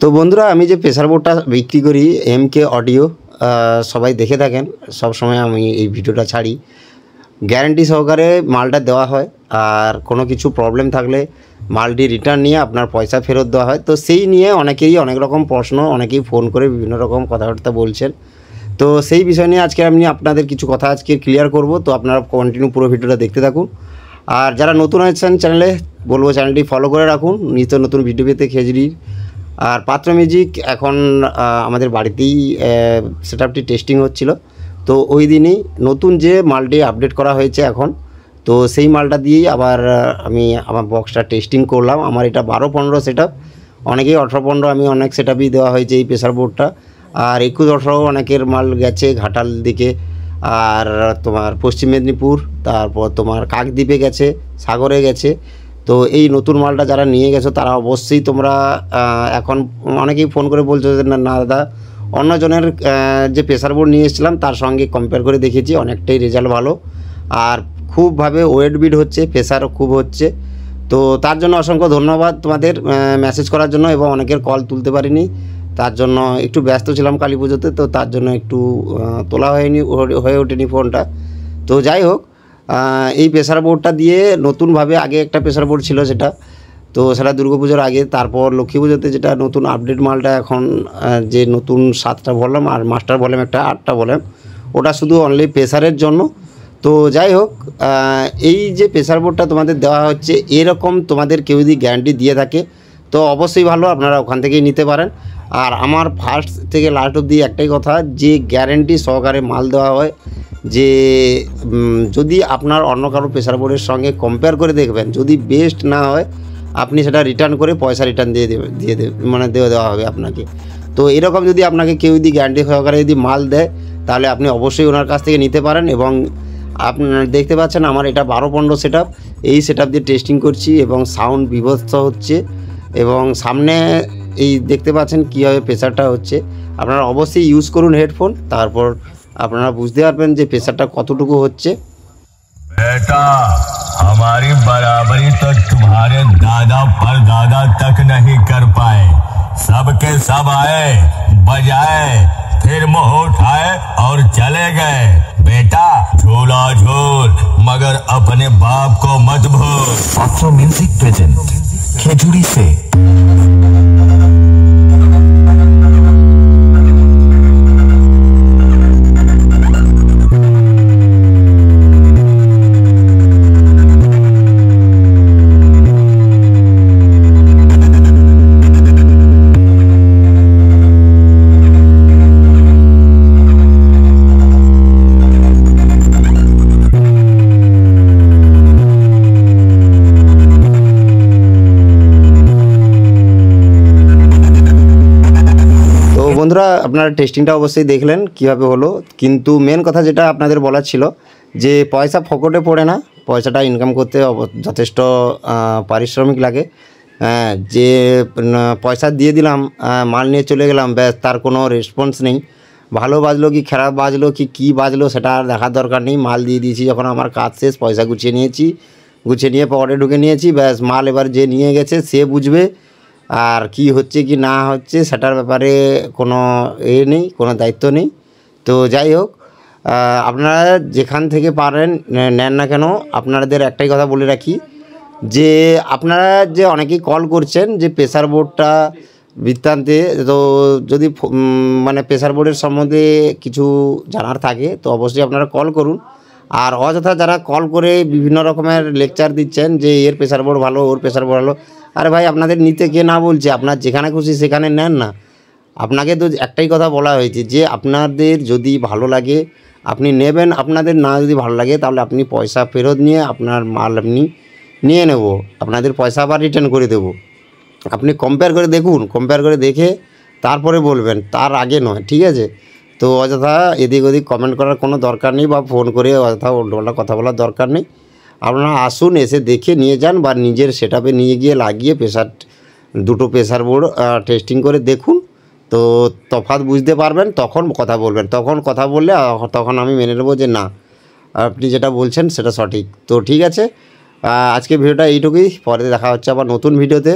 তো বন্ধুরা, আমি যে প্রেসার বোর্ডটা বিক্রি করি এমকে অডিও, সবাই দেখে থাকেন, সব সময় আমি এই ভিডিওটা ছাড়ি। গ্যারান্টি সহকারে মালটা দেওয়া হয়, আর কোনো কিছু প্রবলেম থাকলে মালটি রিটার্ন নিয়ে আপনার পয়সা ফেরত দেওয়া হয়। তো সেই নিয়ে অনেকেই অনেক রকম প্রশ্ন, অনেকেই ফোন করে বিভিন্ন রকম কথাবার্তা বলছেন। তো সেই বিষয় নিয়ে আজকে আমি আপনাদের কিছু কথা আজকে ক্লিয়ার করব। তো আপনারা কন্টিনিউ পুরো ভিডিওটা দেখতে থাকুন। আর যারা নতুন আছেন চ্যানেলে, বলবো চ্যানেলটি ফলো করে রাখুন নিত্য নতুন ভিডিও পেতে খেজুরির। আর পাত্র মিউজিক এখন আমাদের বাড়িতেই সেটআপটি টেস্টিং হচ্ছিল। তো ওই দিনই নতুন যে মালটি আপডেট করা হয়েছে এখন, তো সেই মালটা দিয়েই আবার আমি আমার বক্সটা টেস্টিং করলাম। আমার এটা 12-15 সেটআপ, অনেকেই 18-15, আমি অনেক সেটআপই দেওয়া হয়েছে এই প্রেসার বোর্ডটা। আর 21-18 অনেকের মাল গেছে ঘাটাল দিকে, আর তোমার পশ্চিম মেদিনীপুর, তারপর তোমার কাকদ্বীপে গেছে, সাগরে গেছে। তো এই নতুন মালটা যারা নিয়ে গেছো তারা অবশ্যই তোমরা এখন অনেকেই ফোন করে বলছো যে না দাদা, অন্যজনের যে প্রেসার বোর্ড নিয়ে এসেছিলাম তার সঙ্গে কম্পেয়ার করে দেখেছি, অনেকটাই রেজাল্ট ভালো, আর খুবভাবে ওয়েট বিট হচ্ছে, প্রেসারও খুব হচ্ছে। তো তার জন্য অসংখ্য ধন্যবাদ তোমাদের মেসেজ করার জন্য, এবং অনেকের কল তুলতে পারিনি, তার জন্য একটু ব্যস্ত ছিলাম কালী পুজোতে, তো তার জন্য একটু তোলা হয়ে ওঠেনি ফোনটা। তো যাই হোক, এই প্রেসার বোর্ডটা দিয়ে নতুনভাবে, আগে একটা প্রেসার বোর্ড ছিল সেটা, তো সেটা দুর্গাপুজোর আগে, তারপর লক্ষ্মী পুজোতে যেটা নতুন আপডেট মালটা এখন যে নতুন 7টা ভলিউম আর মাস্টার ভলিউম একটা 8টা ভলিউম, ওটা শুধু অনলি প্রেসারের জন্য। তো যাই হোক, এই যে প্রেসার বোর্ডটা তোমাদের দেওয়া হচ্ছে, এরকম তোমাদের কেউ যদি গ্যারান্টি দিয়ে থাকে তো অবশ্যই ভালো, আপনারা ওখান থেকেই নিতে পারেন। আর আমার ফার্স্ট থেকে লাস্ট অবধি একটাই কথা, যে গ্যারান্টি সহকারে মাল দেওয়া হয়, যে যদি আপনার অন্য কারো প্রেসার বোর্ডের সঙ্গে কম্পেয়ার করে দেখবেন, যদি বেস্ট না হয় আপনি সেটা রিটার্ন করে পয়সা রিটার্ন দিয়ে মানে দেওয়া হবে আপনাকে। তো এরকম যদি আপনাকে কেউ যদি গ্যারান্টি সহকারে যদি মাল দেয়, তাহলে আপনি অবশ্যই ওনার কাছ থেকে নিতে পারেন। এবং আপনারা দেখতে পাচ্ছেন আমার এটা 12-15 সেটআপ, এই সেটআপ দিয়ে টেস্টিং করছি, এবং সাউন্ড বিভৎস হচ্ছে, এবং সামনে এই দেখতে পাচ্ছেন কীভাবে প্রেসারটা হচ্ছে। আপনারা অবশ্যই ইউজ করুন হেডফোন, তারপর আপনারা বুঝতে পারবেন যে প্রেসারটা কতটুকু হচ্ছে। बेटा, हमारी बराबरी तो तुम्हारे दादा परदादा तक नहीं कर पाए। सबके सब आए, बजाए, फिर मुंह उठाए और चले गए। बेटा झूला झूल, मगर अपने बाप को मत भूल। पात्र म्यूजिक प्रेजेंट खेजूरी से। বন্ধুরা, আপনারা টেস্টিংটা অবশ্যই দেখলেন কীভাবে হলো, কিন্তু মেন কথা যেটা আপনাদের বলার ছিল, যে পয়সা ফকটে পড়ে না, পয়সাটা ইনকাম করতে যথেষ্ট পারিশ্রমিক লাগে। যে পয়সা দিয়ে দিলাম, মাল নিয়ে চলে গেলাম, ব্যাস, তার কোনো রেসপন্স নেই, ভালো বাজলো কি খারাপ বাজলো কি বাজলো সেটা আর দেখার দরকার নেই। মাল দিয়ে দিয়েছি যখন, আমার কাজ শেষ, পয়সা গুছিয়ে নিয়েছি, গুছিয়ে নিয়ে পকেটে ঢুকে নিয়েছি, ব্যাস, মাল এবার যে নিয়ে গেছে সে বুঝবে, আর কি হচ্ছে কি না হচ্ছে সেটার ব্যাপারে কোনো নেই, কোনো দায়িত্ব নেই। তো যাই হোক, আপনারা যেখান থেকে পারেন নেন না কেন, আপনাদের একটাই কথা বলে রাখি, যে আপনারা যে অনেকেই কল করছেন যে প্রেসার বোর্ডটা বৃত্তান্তে, তো যদি মানে প্রেসার বোর্ডের সম্বন্ধে কিছু জানার থাকে তো অবশ্যই আপনারা কল করুন। আর অযথা যারা কল করে বিভিন্ন রকমের লেকচার দিচ্ছেন যে এর প্রেসার বোর্ড ভালো, ওর প্রেসার বোর্ড ভালো, আরে ভাই, আপনাদের নিতে কে না বলছে? আপনার যেখানে খুশি সেখানে নেন না। আপনাকে তো একটাই কথা বলা হয়েছে যে আপনাদের যদি ভালো লাগে আপনি নেবেন, আপনাদের না যদি ভালো লাগে তাহলে আপনি পয়সা ফেরত নিয়ে আপনার মাল আপনি নিয়ে নেব, আপনাদের পয়সা আবার রিটার্ন করে দেব। আপনি কম্পেয়ার করে দেখুন, কম্পেয়ার করে দেখে তারপরে বলবেন, তার আগে নয়, ঠিক আছে? তো অযথা এদিক ওদিক কমেন্ট করার কোনো দরকার নেই, বা ফোন করে অযথা উল্টোপাল্টা কথা বলার দরকার নেই। আপনারা আসুন, এসে দেখে নিয়ে যান, বা নিজের সেটআপে নিয়ে গিয়ে লাগিয়ে দুটো প্রেসার বোর্ড টেস্টিং করে দেখুন। তো তফাৎ বুঝতে পারবেন, তখন কথা বলবেন। তখন কথা বললে তখন আমি মেনে নেব যে না, আপনি যেটা বলছেন সেটা সঠিক। তো ঠিক আছে, আজকে ভিডিওটা এইটুকুই, পরে দেখা হচ্ছে আবার নতুন ভিডিওতে।